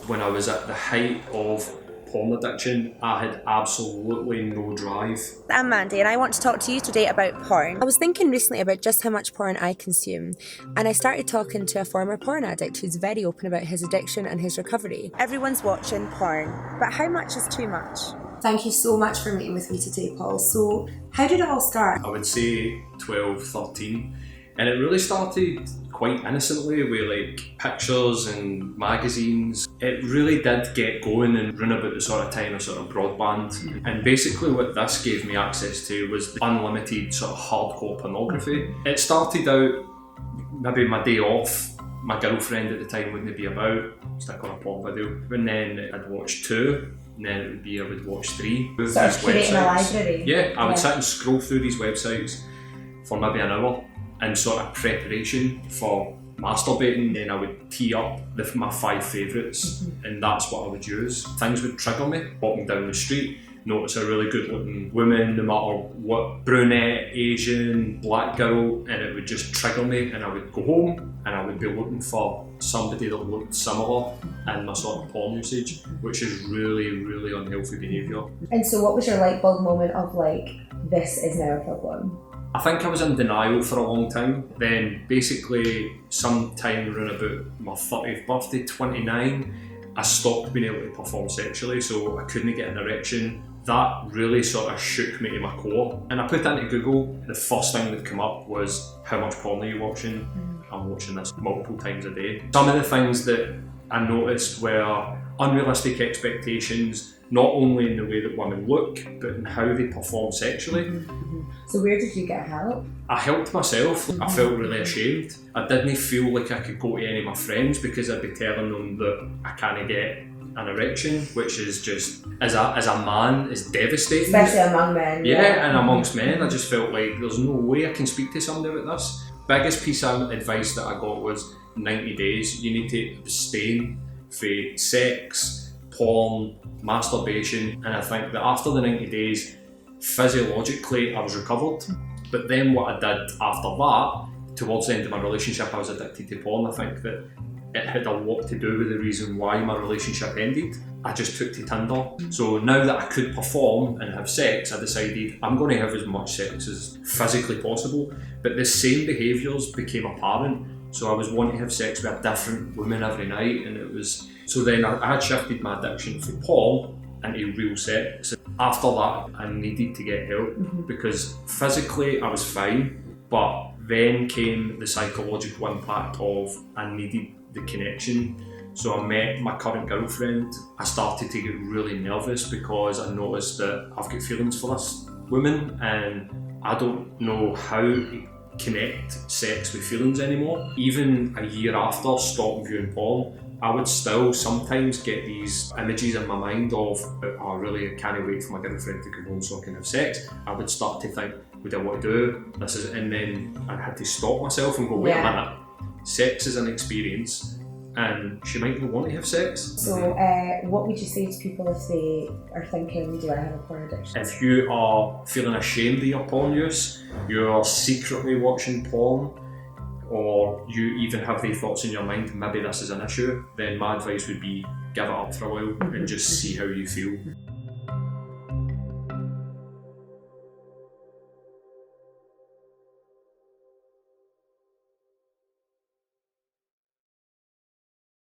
When I was at the height of porn addiction, I had absolutely no drive. I'm Mandy and I want to talk to you today about porn. I was thinking recently about just how much porn I consume, and I started talking to a former porn addict who's very open about his addiction and his recovery. Everyone's watching porn, but how much is too much? Thank you so much for meeting with me today, Paul. So, how did it all start? I would say 12, 13, and it really started quite innocently with like pictures and magazines. It really did get going and run about the sort of time of sort of broadband. And basically what this gave me access to was the unlimited sort of hardcore pornography. It started out maybe my day off, my girlfriend at the time wouldn't be about, stick on a porn video, and then I'd watch 2, and then it would be I would watch 3. Sort of creating a library. Yeah, I would sit and scroll through these websites for maybe an hour in sort of preparation for masturbating. Then I would tee up my 5 favourites, and that's what I would use. Things would trigger me. Walking down the street, notice a really good looking woman, no matter what, brunette, Asian, black girl, and it would just trigger me, and I would go home and I would be looking for somebody that looked similar in my sort of porn usage, which is really, really unhealthy behaviour. And so what was your light bulb moment of like, this is now a problem? I think I was in denial for a long time. Then basically sometime around about my 30th birthday, 29, I stopped being able to perform sexually, so I couldn't get an erection. That really sort of shook me to my core. And I put into Google, the first thing that came up was, how much porn are you watching? I'm watching this multiple times a day. Some of the things that I noticed were unrealistic expectations, not only in the way that women look, but in how they perform sexually. So where did you get help? I helped myself. I felt really ashamed. I didn't feel like I could go to any of my friends because I'd be telling them that I can't get an erection, which is just, as a man, is devastating. Especially among men. Yeah, and amongst men, I just felt like there's no way I can speak to somebody about this. Biggest piece of advice that I got was 90 days. You need to abstain from sex, porn, masturbation, and I think that after the 90 days, physiologically I was recovered. But then what I did after that, towards the end of my relationship, I was addicted to porn. I think that it had a lot to do with the reason why my relationship ended. I just took to Tinder. So now that I could perform and have sex, I decided I'm going to have as much sex as physically possible. But the same behaviours became apparent. So I was wanting to have sex with a different woman every night, and it was... So then I had shifted my addiction from porn into real sex. After that, I needed to get help because physically I was fine, but then came the psychological impact of I needed the connection. So I met my current girlfriend. I started to get really nervous because I noticed that I've got feelings for this woman and I don't know how to connect sex with feelings anymore. Even a year after stopping viewing porn, I would still sometimes get these images in my mind of, oh really, I can't wait for my girlfriend to come home so I can have sex. I would start to think, what do I want to do? And then I had to stop myself and go, wait a minute, sex is an experience and she might not want to have sex. So what would you say to people if they are thinking, do I have a porn addiction? If you are feeling ashamed of your porn use, you're secretly watching porn, or you even have the thoughts in your mind, maybe this is an issue, then my advice would be give it up for a while and just see how you feel.